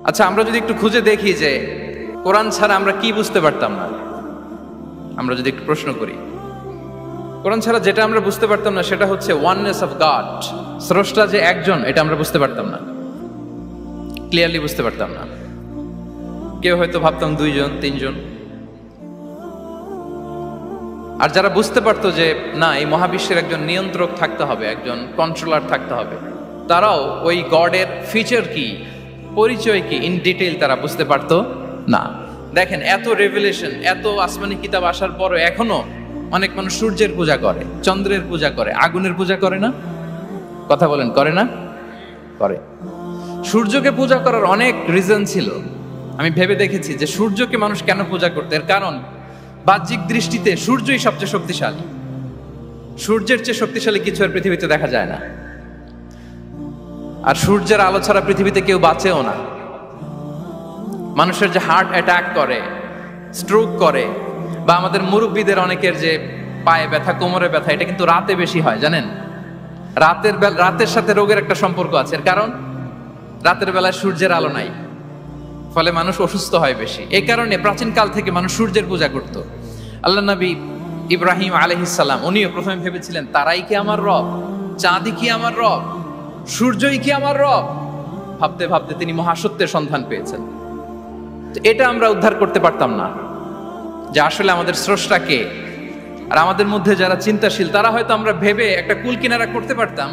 আচ্ছা, আমরা যদি একটু খুঁজে দেখি যে কোরআন ছাড়া আমরা কি বুঝতে পারতাম না, আমরা যদি একটু প্রশ্ন করি, কোরআন ছাড়া যেটা আমরা বুঝতে পারতাম না সেটা হচ্ছে ওয়াননেস অফ গড, স্রষ্টা যে একজন, এটা আমরা বুঝতে পারতাম না, ক্লিয়ারলি বুঝতে পারতাম না। কেউ হয়তো ভাবতাম দুইজন তিনজন, আর যারা বুঝতে পারতো যে না, এই মহাবিশ্বের একজন নিয়ন্ত্রক থাকতে হবে, একজন কন্ট্রোলার থাকতে হবে, তারাও ওই গডের ফিচার কি, পরিচয় কি, ইন ডিটেইল তারা বুঝতে পারতো না। দেখেন, এত রেভেলেশন, এত আসমানি কিতাব আসার পরও এখনো অনেক মানুষ সূর্যের পূজা করে, চন্দ্রের পূজা করে, আগুনের পূজা করে না? কথা বলেন, করে না? করে। সূর্যকে পূজা করার অনেক রিজন ছিল। আমি ভেবে দেখেছি যে সূর্যকে মানুষ কেন পূজা করতে, এর কারণ বাহ্যিক দৃষ্টিতে সূর্যই সবচেয়ে শক্তিশালী। সূর্যের চেয়ে শক্তিশালী কিছু আর পৃথিবীতে দেখা যায় না, আর সূর্যের আলো ছাড়া পৃথিবীতে কেউ বাঁচেও না। মানুষের যে হার্ট অ্যাটাক করে, স্ট্রোক করে, বা আমাদের মুরব্বীদের অনেকের যে পায়ে ব্যথা, কোমরে ব্যথা, এটা কিন্তু রাতে বেশি হয়, জানেন? রাতের সাথে রোগের একটা সম্পর্ক আছে, এর কারণ রাতের বেলায় সূর্যের আলো নাই, ফলে মানুষ অসুস্থ হয় বেশি। এই কারণে প্রাচীনকাল থেকে মানুষ সূর্যের পূজা করত। আল্লাহ নবী ইব্রাহিম আলাইহিস সালাম, উনিও প্রথমে ভেবেছিলেন তারাই কি আমার রব, চাঁদই কি আমার রব, সূর্যই কি আমার রব। ভাবতে ভাবতে তিনি মহাসত্যের সন্ধান পেয়েছেন। তো এটা আমরা উদ্ধার করতে পারতাম না যে আসলে আমাদের স্রষ্টা কে। আর আমাদের মধ্যে যারা চিন্তাশীল, তারা হয়তো আমরা ভেবে একটা কুল কিনারা করতে পারতাম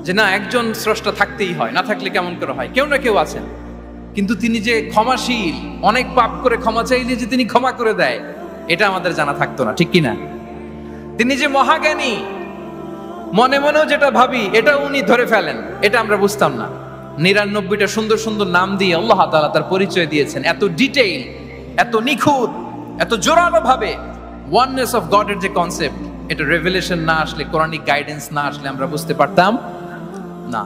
যে না, একজন স্রষ্টা থাকতেই হয়, না থাকলে কেমন করে হয়, কেউ না কেউ আছেন। কিন্তু তিনি যে ক্ষমাশীল, অনেক পাপ করে ক্ষমা চাইলে যে তিনি ক্ষমা করে দেয়, এটা আমাদের জানা থাকতো না, ঠিক কিনা? তিনি যে মহাজ্ঞানী, মনে মনেও যেটা ভাবি এটা উনি ধরে ফেলেন, এটা আমরা বুঝতাম না। 99টা সুন্দর সুন্দর নাম দিয়ে আল্লাহ তাআলা তার পরিচয় দিয়েছেন, এত ডিটেইল, এত নিখুঁত, এত জোরালো ভাবে। ওয়াননেস অফ গডের যে কনসেপ্ট, এটা রেভেলেশন না আসলে, কোরআনিক গাইডেন্স না আসলে আমরা বুঝতে পারতাম না।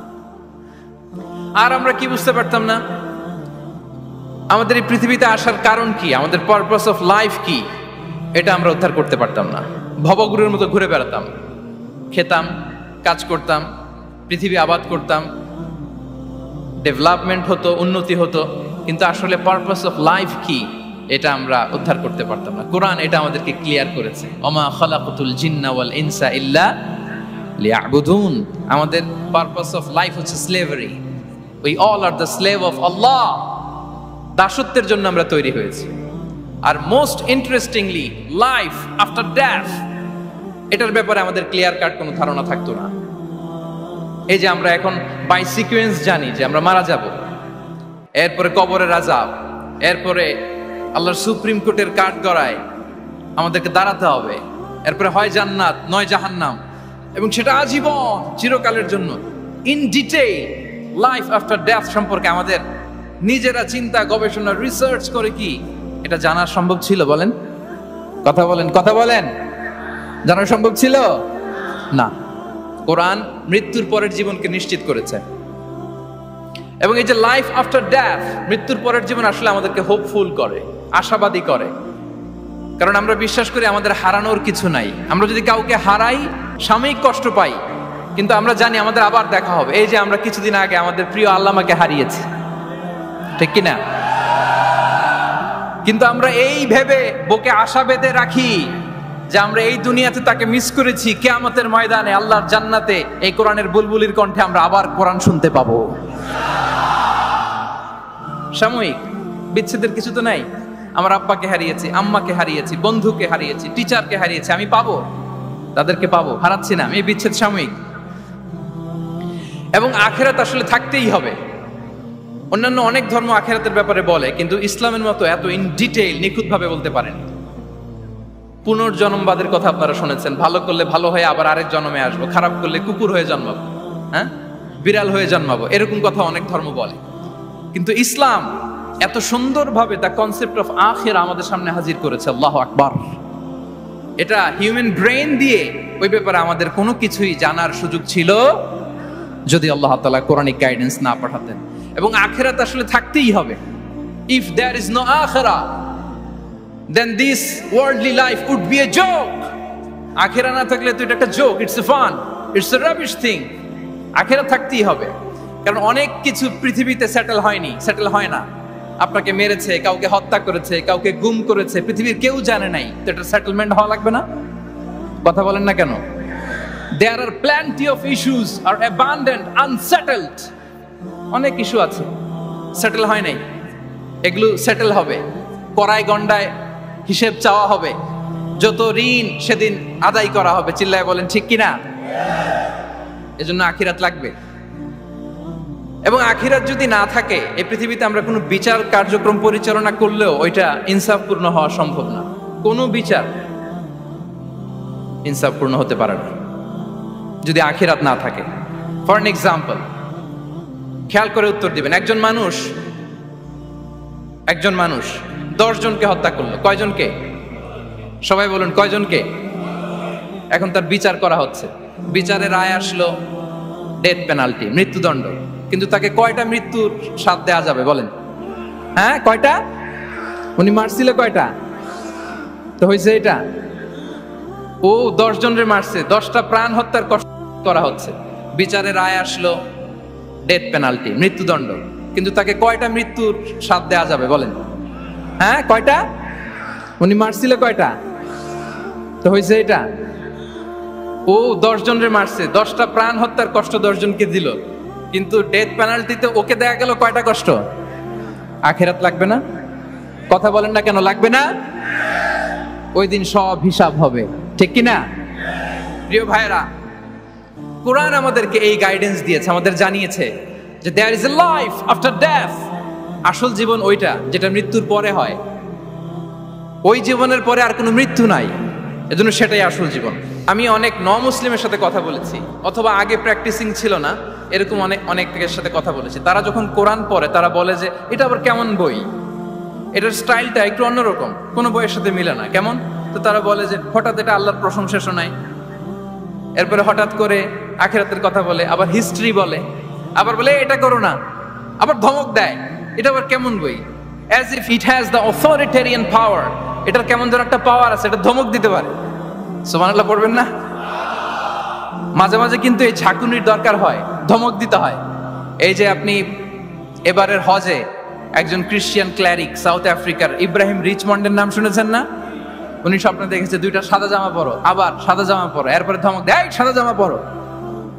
আর আমরা কি বুঝতে পারতাম না? আমাদের এই পৃথিবীতে আসার কারণ কি, আমাদের পারপাস অফ লাইফ কি, এটা আমরা উদ্ধার করতে পারতাম না। ভবগুরুর মতো ঘুরে বেড়াতাম, খেতাম, কাজ করতাম, পৃথিবী আবাদ করতাম, ডেভেলপমেন্ট হতো, উন্নতি হতো, কিন্তু আসলে পারপাস অফ লাইফ কি, এটা আমরা উদ্ধার করতে পারতাম না। কোরআন এটা আমাদেরকে ক্লিয়ার করেছে, ওমা খালাকাতুল জিন্না ওয়াল ইনসা ইল্লা লিয়াবুদুন। আমাদের পারপাস অফ লাইফ হচ্ছে slavery. We all are the slave of Allah. দাসত্বের জন্য আমরা তৈরি হয়েছি। আর most interestingly, life after death, এটার ব্যাপারে আমাদের ক্লিয়ার কাট কোনো ধারণা থাকতো না। এই যে আমরা এখন বাই সিকোয়েন্স জানি যে আমরা মারা যাব, এরপরে কবরের আযাব, এরপরে আল্লাহর সুপ্রিম কোর্টের কাঠ গড়ায় আমাদেরকে দাঁড়াতে হবে, এরপরে হয় জান্নাত নয় জাহান্নাম, এবং সেটা আজীবন, চিরকালের জন্য। In detail life after death সম্পর্কে আমাদের নিজেরা চিন্তা, গবেষণা, রিসার্চ করে কি এটা জানা সম্ভব ছিল? বলেন, কথা বলেন, কথা বলেন, জানা সম্ভব ছিল না। কোরআন মৃত্যুর পরের জীবনকে নিশ্চিত করেছে, এবং এই যে লাইফ আফটার ডেথ, মৃত্যুর পরের জীবন আসলে আমাদেরকে হোপফুল করে, আশাবাদী করে। কারণ আমরা বিশ্বাস করি আমাদের হারানোর কিছু নাই। আমরা যদি কাউকে হারাই, সাময়িক কষ্ট পাই, কিন্তু আমরা জানি আমাদের আবার দেখা হবে। এই যে আমরা কিছুদিন আগে আমাদের প্রিয় আল্লামাকে হারিয়েছি, ঠিক কিনা? কিন্তু আমরা এই ভেবে বুকে আশা বেঁধে রাখি যে আমরা এই দুনিয়াতে তাকে মিস করেছি, কিয়ামতের ময়দানে আল্লাহর জান্নাতে এই কোরআনের বুলবুলির কণ্ঠে আমরা আবার কোরআন শুনতে পাবো। সাময়িক বিচ্ছেদের কিছু তো নাই। আমার আব্বাকে হারিয়েছি, আম্মাকে হারিয়েছি, বন্ধুকে হারিয়েছি, টিচারকে হারিয়েছি, আমি পাবো, তাদেরকে পাবো, হারাচ্ছি না। এই বিচ্ছেদ সাময়িক, এবং আখিরাত আসলে থাকতেই হবে। অন্যান্য অনেক ধর্ম আখিরাতের ব্যাপারে বলে, কিন্তু ইসলামের মতো এত ইন ডিটেইল, নিখুঁত ভাবে বলতে পারেনি। পুনর্জন্মবাদের কথা আপনারা শুনেছেন, ভালো করলে ভালো হয়ে আবার আরেক জন্মে আসবো, খারাপ করলে কুকুর হয়ে জন্মাবো, হ্যাঁ, বিড়াল হয়ে জন্মাবো, এরকম কথা অনেক ধর্ম বলে। কিন্তু ইসলাম এত সুন্দরভাবে দ্য কনসেপ্ট অফ আখিরা আমাদের সামনে হাজির করেছে। আল্লাহু আকবার। এটা হিউম্যান ব্রেইন দিয়ে ওই ব্যাপারে আমাদের কোনো কিছুই জানার সুযোগ ছিল যদি আল্লাহ তাআলা কোরআনিক গাইডেন্স না পাঠাতেন। এবং আখিরাত আসলে থাকতেই হবে। ইফ দেয়ার ইজ নো আখিরা, then this worldly life would be a joke. আখিরা না থাকলে তো এটা একটা joke, it's a fun, it's a rubbish thing. আখিরা থাকতেই হবে। কারণ অনেক কিছু পৃথিবীতে সেটেল হয়নি, সেটেল হয় না। আপনাকে মেরেছে, কাউকে হত্যা করেছে, কাউকে গুম করেছে, পৃথিবীর কেউ জানে নাই, তো এটা সেটেলমেন্ট হওয়া লাগবে না? কথা বলেন না কেন? There are plenty of issues are abandoned, unsettled. অনেক ইস্যু আছে, সেটেল হয় নাই, এগুলো সেটেল হবে। কড়াই গন্ডায় হিসেব চাওয়া হবে, যত ঋণ সেদিন আদায় করা হবে। চিল্লায় বলেন ঠিক কিনা? এজন্য আখিরাত লাগবে। এবং আখিরাত যদি না থাকে, এই পৃথিবীতে আমরা কোনো বিচার কার্যক্রম পরিচালনা করলেও ওইটা ইনসাফপূর্ণ হওয়া সম্ভব না। কোনো বিচার ইনসাফপূর্ণ হতে পারে না যদি আখিরাত না থাকে। ফর এন এক্সাম্পল, খেয়াল করে উত্তর দিবেন। একজন মানুষ 10 জনকে হত্যা করলো। কয়জনকে? সবাই বলুন কয়জনকে? এখন তার বিচার করা হচ্ছে, বিচারের রায় আসলো ডেথ পেনাল্টি, মৃত্যুদণ্ড। কিন্তু তাকে কয়টা মৃত্যুর স্বাদ দেওয়া যাবে বলেন? হ্যাঁ, কয়টা? উনি মারছিল কয়টা? তো হয়েছে এটা, ও 10 জনের মারছে, 10টা প্রাণ হত্যার কষ্ট করা হচ্ছে। বিচারের রায় আসলো ডেথ পেনাল্টি, মৃত্যুদণ্ড। কিন্তু তাকে কয়টা মৃত্যুর স্বাদ দেওয়া যাবে বলেন? হ্যাঁ, কয়টা? উনি মারছিল কয়টা? তো হয়েছে এটা, ও 10 জনের মারছে, 10টা প্রাণ হত্যার কষ্ট 10 জনকে দিল। কিন্তু ডেথ পেনাল্টিতে ওকে দেয়া গেল কয়টা কষ্ট? আখিরাত লাগবে না? কথা বলেন না কেন লাগবে না? ওই দিন সব হিসাব হবে, ঠিক কিনা? প্রিয় ভাইরা, কোরআন আমাদেরকে এই গাইডেন্স দিয়েছে, আমাদের জানিয়েছে যে there is a life after death. আসল জীবন ওইটা যেটা মৃত্যুর পরে হয়। ওই জীবনের পরে আর কোনো মৃত্যু নাই, এজন্য সেটাই আসল জীবন। আমি অনেক মুসলিমের সাথে কথা বলেছি, অথবা আগে প্র্যাকটিসিং ছিল না এরকম অনেকের সাথে কথা বলেছি। তারা যখন কোরআন পড়ে তারা বলে যে এটা আবার কেমন বই, এটার স্টাইলটা একটু অন্যরকম, কোনো বইয়ের সাথে মিলে না। কেমন? তো তারা বলে যে হঠাৎ এটা আল্লাহর প্রশংসা শোনায়, এরপরে হঠাৎ করে আখিরাতের কথা বলে, আবার হিস্ট্রি বলে, আবার বলে এটা করো না, আবার ধমক দেয়। এটা আবার কেমন বই? As if it has the authoritarian পাওয়ার। এটার কেমন যেন একটা পাওয়ার আছে, এটা ধমক দিতে পারে। সুবহানাল্লাহ পড়বেন না? মাঝে মাঝে কিন্তু এই ঝাঁকুনির দরকার হয়, ধমক দিতে হয়। এই যে আপনি এবারের হজে একজন ক্রিশ্চিয়ান ক্ল্যারিক সাউথ আফ্রিকার ইব্রাহিম রিচমন্ডের নাম শুনেছেন না? উনি স্বপ্নে দেখেছে 2টা সাদা জামা পরো, আবার সাদা জামা পরো, এরপরে ধমক দেয় সাদা জামা পরো।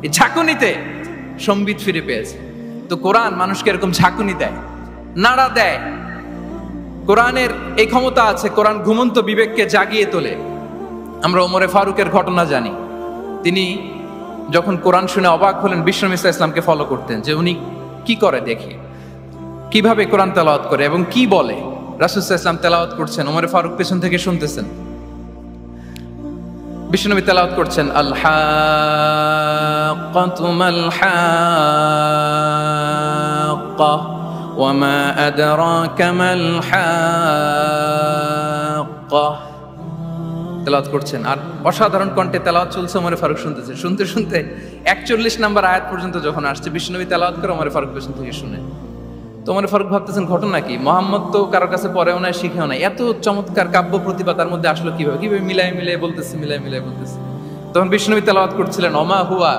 এই ঝাঁকুনিতে সম্বিত ফিরে পেয়েছে। তো কোরআন মানুষকে এরকম ঝাঁকুনি দেয়, নাড়া দেয়। কোরআনের এই ক্ষমতা আছে, কোরআন ঘুমন্ত বিবেককে জাগিয়ে তোলে। আমরা ওমরে ফারুকের ঘটনা জানি। তিনি যখন কোরআন শুনে অবাক হলেন, বিশ্বনবী সাল্লাল্লাহু আলাইহি ওয়াসাল্লামকে ফলো করতেন যে উনি কি করে দেখি, কিভাবে কোরআন তেলাওয়াত করে এবং কি বলে। রাসূল সাল্লাল্লাহু আলাইহি ওয়াসাল্লাম তেলাওয়াত করছেন, ওমরে ফারুক পেছন থেকে শুনতেছেন। বিশ্বনবী তেলাওয়াত করছেন, আল হাক্কাতু মাল হাক্কা ওয়া মা আদরাকা মাল হাক্কা। তেলাওয়াত করছেন আর অসাধারণ কণ্ঠে তেলাওয়াত চলছে, ওমরে ফারুক শুনতেছে। শুনতে শুনতে 41 নম্বর আয়াত পর্যন্ত যখন আসছে, বিশ্বনবী তেলাওয়াত করে ওমরে ফারুক পেছন থেকে শুনে। তো ওমরে ফারুক ভাবতেছেন ঘটনা কি, মোহাম্মদ তো কারোর কাছে পড়েও নাই, শিখেও নাই, এত চমৎকার কাব্য প্রতিভা তার মধ্যে আসলো কিভাবে মিলাই বলতেছে। তখন বিশ্বনবী তেলাওয়াত করছিলেন, ওমা হুয়া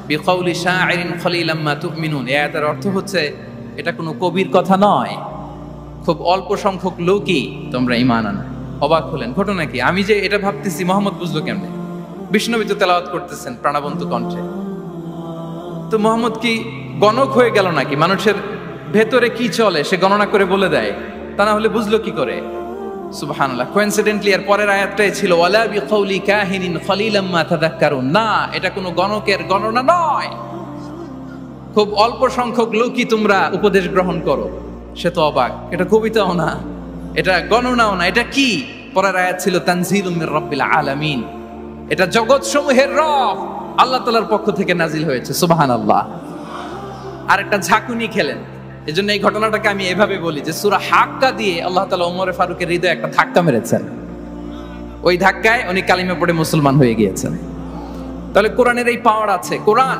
বিকাউলি শাইরিন খলিলাম মা তুমিনুন। এই আয়াতের অর্থ হচ্ছে এটা কোনো কবির কথা নয়, খুব অল্প সংখ্যক লোকই তোমরা ঈমান আনো। অবাক হলেন, ঘটনা কি? আমি যে এটা ভাবতেছি মোহাম্মদ বুঝলো কেমনে? বিশ্বনবী তো তেলাওয়াত করতেছেন প্রাণবন্ত কণ্ঠে। তো মোহাম্মদ কি গণক হয়ে গেল নাকি? মানুষের ভেতরে কি চলে সে গণনা করে বলে দেয়, তা না হলে বুঝলো কি করে? সুবহানাল্লাহ। কোইন্সিডেন্টলি এর পরের আয়াতটাই ছিল ওয়ালা বিকাউলি কাহিনিন খলিলাম মা তাযাক্কারুন। না, এটা কোনো গণকের গণনা নয়, খুব অল্প সংখ্যক লোকই তোমরা উপদেশ গ্রহণ করো। সে তো অবাক, এটা কবিতাও না, এটা গণনাও না, এটা কি? পরের আয়াত ছিল তানজিলুম মির রাব্বিল আলামিন। এটা জগৎ সমূহের রব আল্লাহ তাআলার পক্ষ থেকে নাজিল হয়েছে। সুবহানাল্লাহ। আর একটা ঝাঁকুনি খেলেন। এজন্য এই ঘটনাটাকে আমি এভাবে বলি যে সূরা হাক্কা দিয়ে আল্লাহ তাআলা ওমরে ফারুকের হৃদয়ে একটা ধাক্কা মেরেছেন। ওই ধাক্কায় উনি কালিমা পড়ে মুসলমান হয়ে গিয়েছেন। তাহলে কোরআনের এই পাওয়ার আছে। কোরআন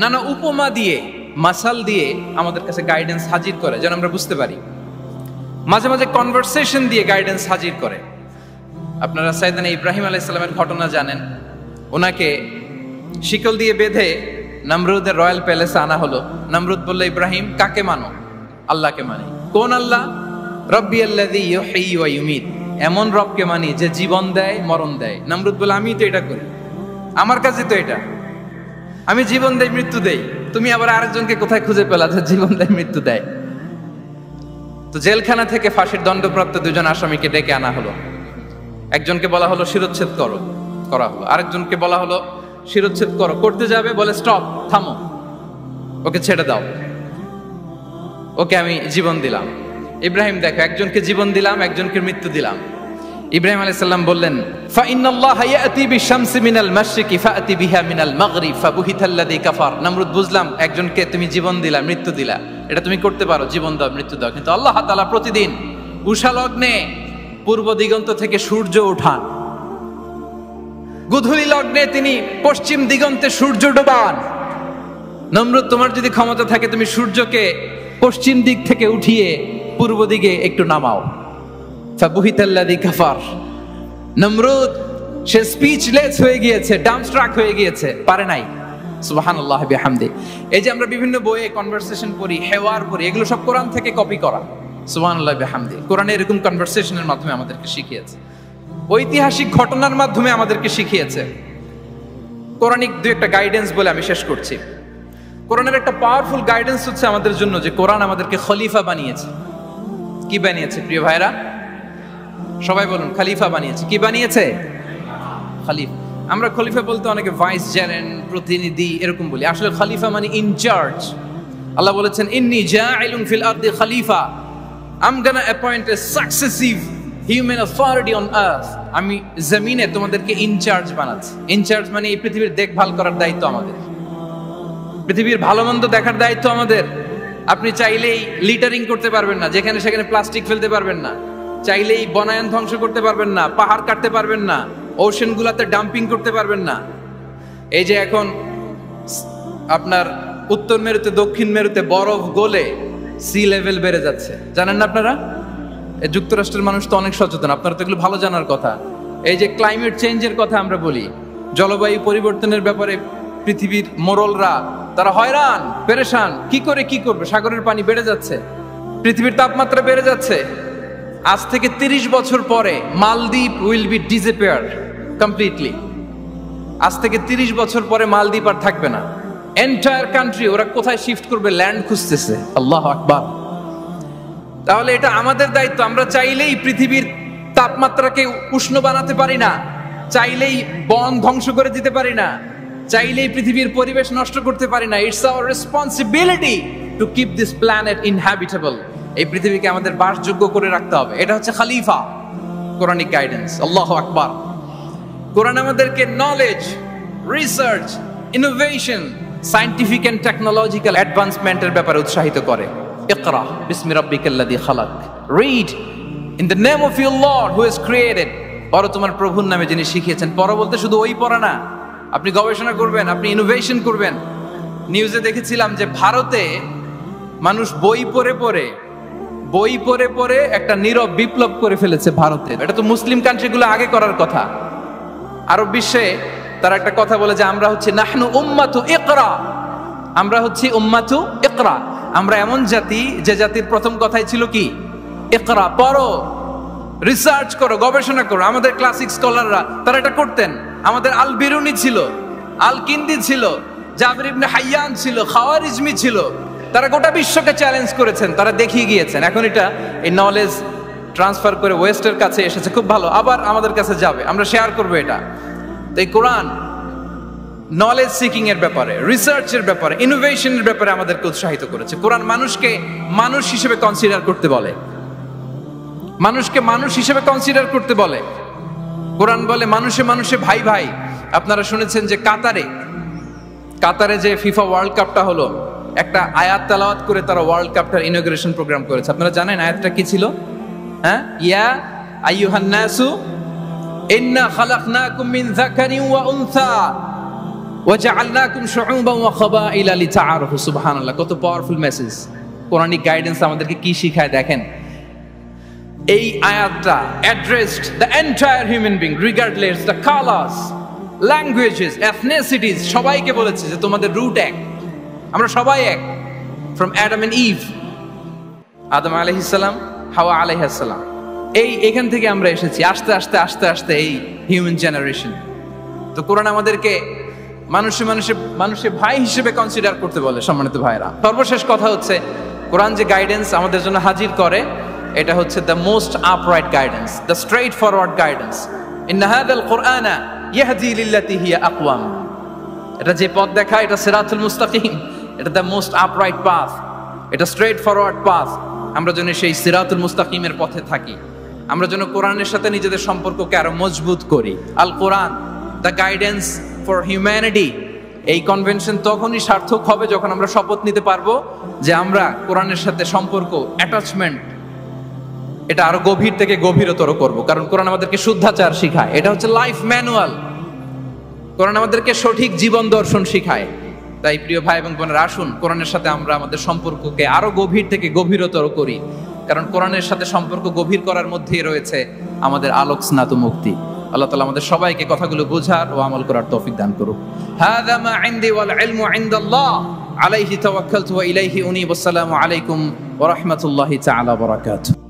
নানা উপমা দিয়ে, মাসাল দিয়ে আমাদের কাছে গাইডেন্স হাজির করে যেন আমরা বুঝতে পারি। মাঝে মাঝে কনভারসেশন দিয়ে গাইডেন্স হাজির করে। আপনারা সাইয়েদনা ইব্রাহিম আলাইহিস সালামের ঘটনা জানেন। ওনাকে শিকল দিয়ে বেঁধে নমরুদের রয়্যাল প্যালেসে আনা হলো। নমরুদ বলল, ইব্রাহিম কাকে মানো? আল্লাহকে মানি। কোন আল্লাহ? রব্বি আল্লাযী ইউহয়ী ওয়া ইউমীত, এমন রবকে মানি যে জীবন দেয় মরণ দেয়। নমরুদ বলে, আমি তো এটা করি, আমার কাছে তো এটা, আমি জীবন দেই মৃত্যু দেই, তুমি আবার আরেকজনকে কোথায় খুঁজে পেলা যে জীবন দেয় মৃত্যু দেয়? তো জেলখানা থেকে ফাঁসির দণ্ডপ্রাপ্ত দুজন আসামিকে ডেকে আনা হলো। একজনকে বলা হলো শিরোচ্ছেদ করা হলো, আরেকজনকে বলা হলো শিরোচ্ছেদ করতে যাবে, বলে স্টপ, থামো, ওকে ছেড়ে দাও, ওকে আমি জীবন দিলাম। ইব্রাহিম দেখো, একজনকে জীবন দিলাম, একজনকে মৃত্যু দিলাম। ইব্রাহিম আলাইহিস সালাম বললেন, ফাইন্নাল্লাহা ইয়াতি বিশ-শামসি মিনাল মাশরিকি ফাআতি বিহা মিনাল মাগরিব ফাবুহিতাল্লাযী কাফার। নমরুদ, বুঝলাম একজনকে তুমি জীবন দিলা, মৃত্যু দিলা, এটা তুমি করতে পারো, জীবন দাও মৃত্যু দাও, কিন্তু আল্লাহ তাআলা প্রতিদিন উষা লগ্নে পূর্ব দিগন্ত থেকে সূর্য উঠান, গোধূলি লগ্নে তিনি পশ্চিম দিগন্তে সূর্য ডোবান। নমরুদ, তোমার যদি ক্ষমতা থাকে তুমি সূর্যকে পশ্চিম দিক থেকে উঠিয়ে পূর্ব দিকে একটু নামাও। ফাবুহিতাল্লাযী কাফার। নমরুদ সে স্পিচলেস হয়ে গিয়েছে, ডামস্ট্রাক হয়ে গিয়েছে, পারে নাই। সুবহানাল্লাহ বিহামদি। এই যে আমরা বিভিন্ন বইয়ে কনভারসেশন পড়ি, হেওয়ার পড়ি, এগুলো সব কোরআন থেকে কপি করা। সুবহানাল্লাহ বিহামদি। কোরআনে এরকম কনভারসেশনের মাধ্যমে আমাদেরকে শিখিয়েছে, ঐতিহাসিক ঘটনার মাধ্যমে আমাদেরকে শিখিয়েছে। কোরআনিক দুই একটা গাইডেন্স বলে আমি শেষ করছি। কোরআনের একটা পাওয়ারফুল গাইডেন্স হচ্ছে আমাদের জন্য যে কোরআন আমাদেরকে খলিফা বানিয়েছে। কি বানিয়েছে প্রিয় ভাইরা? সবাই বলুন, খলিফা বানিয়েছে। কি বানিয়েছে? খলিফা। আমরা খলিফা বলতে অনেকে ভাইস চেয়ারম্যান, প্রতিনিধি এরকম বলি, আসলে খলিফা মানে ইনচার্জ। আল্লাহ বলেছেন, ইন্নী জাইলুন ফিল আরদি খলিফা, I am gonna appoint a successive human authority on earth. আমি জমিনে তোমাদেরকে ইনচার্জ বানাচ্ছি। ইনচার্জ মানে এই পৃথিবীর দেখভাল করার দায়িত্ব আমাদের, পৃথিবীর ভালো মন্দ দেখার দায়িত্ব আমাদের। আপনি চাইলেই লিটারিং করতে পারবেন না, যেখানে সেখানে প্লাস্টিক ফেলতে পারবেন না, চাইলেই বনায়ন ধ্বংস করতে পারবেন না, পাহাড় কাটতে পারবেন না, ওশেন গুলাতে ডাম্পিং করতে পারবেন না। এই যে এখন আপনার উত্তর মেরুতে দক্ষিণ মেরুতে বরফ গলে সি লেভেল বেড়ে যাচ্ছে, জানেন না আপনারা? যুক্তরাষ্ট্রের মানুষ তো অনেক সচেতন, আপনারা তো এগুলো ভালো জানার কথা। এই যে ক্লাইমেট চেঞ্জের কথা আমরা বলি, জলবায়ু পরিবর্তনের ব্যাপারে পৃথিবীর মোড়লরা তারা হয়রান পেরেশান, কি করবে, সাগরের পানি বেড়ে যাচ্ছে, পৃথিবীর তাপমাত্রা বেড়ে যাচ্ছে। আজ থেকে 30 বছর পরে মালদ্বীপ উইল বি ডিসঅ্যাপিয়ার কমপ্লিটলি। আজ থেকে 30 বছর পরে মালদ্বীপ আর থাকবে না। এন্টায়ার কান্ট্রি ওরা কোথায় শিফট করবে, ল্যান্ড খুঁজতেছে। আল্লাহু আকবার। তাহলে এটা আমাদের দায়িত্ব। আমরা চাইলেই পৃথিবীর তাপমাত্রাকে উষ্ণ বানাতে পারি না, চাইলেই বন ধ্বংস করে দিতে পারি না, চাইলেই পৃথিবীর পরিবেশ নষ্ট করতে পারি না। It's our responsibility to keep this planet inhabitable. এই পৃথিবীকে আমাদের বাসযোগ্য করে রাখতে হবে। এটা হচ্ছে খলিফা, কোরআনিক গাইডেন্স। আল্লাহু আকবার। কোরআন আমাদেরকে knowledge, research, innovation, scientific and technological অ্যাডভান্সমেন্টের ব্যাপারে উৎসাহিত করে। ইকরা বিসমি রাব্বিকাল্লাযী খালাক, read in the name of your lord who has created. পড়ো তোমার প্রভুর নামে যিনি শিখিয়েছেন। পড়ো বলতে শুধু ওই পড়া না, আপনি গবেষণা করবেন, আপনি ইনোভেশন করবেন। নিউজে দেখেছিলাম যে ভারতে মানুষ বই পড়ে পড়ে একটা নীরব বিপ্লব করে ফেলেছে ভারতে। এটা তো মুসলিম কান্ট্রিগুলো আগে করার কথা। আরব বিশ্বে তারা একটা কথা বলে যে আমরা হচ্ছে নাহনু উম্মাতু ইকরা, আমরা হচ্ছি উম্মাতু ইকরা। আমরা এমন জাতি যে জাতির প্রথম কথাই ছিল কি? ইকরা, পড়ো, রিসার্চ করো, গবেষণা করো। আমাদের ক্লাসিক স্কলাররা তারা এটা করতেন। আমাদের আল বিরুনি ছিল, আল কিন্দি ছিল, জাবির ইবনে হাইয়ান ছিল, খাওয়ারিজমি ছিল। তারা গোটা বিশ্বকে চ্যালেঞ্জ করেছেন, তারা দেখিয়ে গিয়েছেন। এখন এটা এই নলেজ ট্রান্সফার করে ওয়েস্টের কাছে এসেছে, খুব ভালো, আবার আমাদের কাছে যাবে, আমরা শেয়ার করবো এটা। তো এই কোরআন নলেজ সিকিং এর ব্যাপারে, রিসার্চের ব্যাপারে, ইনোভেশনের ব্যাপারে আমাদেরকে উৎসাহিত করেছে। কোরআন মানুষকে মানুষ হিসেবে কনসিডার করতে বলে, মানুষকে মানুষ হিসেবে কনসিডার করতে বলে। কোরআন বলে মানুষে মানুষে ভাই ভাই। আপনারা শুনেছেন যে কাতারে যে ফিফা ওয়ার্ল্ড কাপটা হলো, একটা আয়াত তেলাওয়াত করে তারা ওয়ার্ল্ড কাপটার ইনগ্রেশন প্রোগ্রাম করেছে। আপনারা জানেন আয়াতটা কি ছিল? হ্যাঁ, ইয়া আইয়ুহান নাসু ইন্না খালাকনাকুম মিন যাকারিন ওয়া উনসা ওয়া জাআলনাকুম শুউবান ওয়া খাবাইলা লিতাআরাফু। সুবহানাল্লাহ, কত পাওয়ারফুল মেসেজ। কোরআনিক গাইডেন্স আমাদেরকে কি শিখায় দেখেন। এই আয়াতটা addressed the entire human being regardless the colours, languages, এথনিসিটিস, সবাইকে বলেছে যে তোমাদের রুট এক, আমরা সবাই এক। ফ্রম অ্যাডাম এন্ড ইভ, আদম আলাইহিস সালাম, হাওয়া আলাইহিস সালাম, এখান থেকে আমরা এসেছি। আস্তে আস্তে আস্তে আস্তে এই হিউম্যান জেনারেশন। তো কোরআন আমাদেরকে মানুষের ভাই হিসেবে কনসিডার করতে বলে। সম্মানিত ভাইরা, সর্বশেষ কথা হচ্ছে কোরআন যে গাইডেন্স আমাদের জন্য হাজির করে, এটা হচ্ছে the most upright guidance, the straight forward guidance. ইন্না হাযাল কুরআনা ইয়াহদি লিল্লাতি হিয়া আকওয়াম। এটা যে পথ দেখায়, এটা সিরাতুল মুস্তাকিম, এটা দ্য মোস্ট আপরাইট পাথ, এটা স্ট্রেইট ফরওয়ার্ড পাথ। আমরা যেন সেই সিরাতুল মুস্তাকিমের পথে থাকি, আমরা যেন কোরআনের সাথে নিজেদের সম্পর্ককে আরো মজবুত করি। আল কোরআন দ্য গাইডেন্স ফর হিউম্যানিটি। এই কনভেনশন তখনই সার্থক হবে যখন আমরা শপথ নিতে পারবো যে আমরা কোরআনের সাথে সম্পর্ক, অ্যাটাচমেন্ট, এটা আরো গভীর থেকে গভীরতর করব। কারণ কোরআন আমাদেরকে শুদ্ধাচার শিখায়, এটা হচ্ছে লাইফ ম্যানুয়াল। কোরআন আমাদেরকে সঠিক জীবন দর্শন শিখায়। তাই প্রিয় ভাই এবং বোনেরা, আসুন কোরআনের সাথে আমরা আমাদের সম্পর্ককে আরো গভীর থেকে গভীরতর করি। কারণ কোরআনের সাথে সম্পর্ক গভীর করার মধ্যেই রয়েছে আমাদের আলোক স্নাত মুক্তি। আল্লাহ তাআলা আমাদের সবাইকে কথাগুলো বোঝার ও আমল করার তৌফিক দান করুক। হাযা মা ইনদি ওয়াল ইলমু ইনদাল্লাহ আলাইহি তাওয়াক্কালতু ওয়া ইলাইহি উনীব। আসসালামু আলাইকুম ওয়া রাহমাতুল্লাহি তাআলা ওয়া বারাকাতুহু।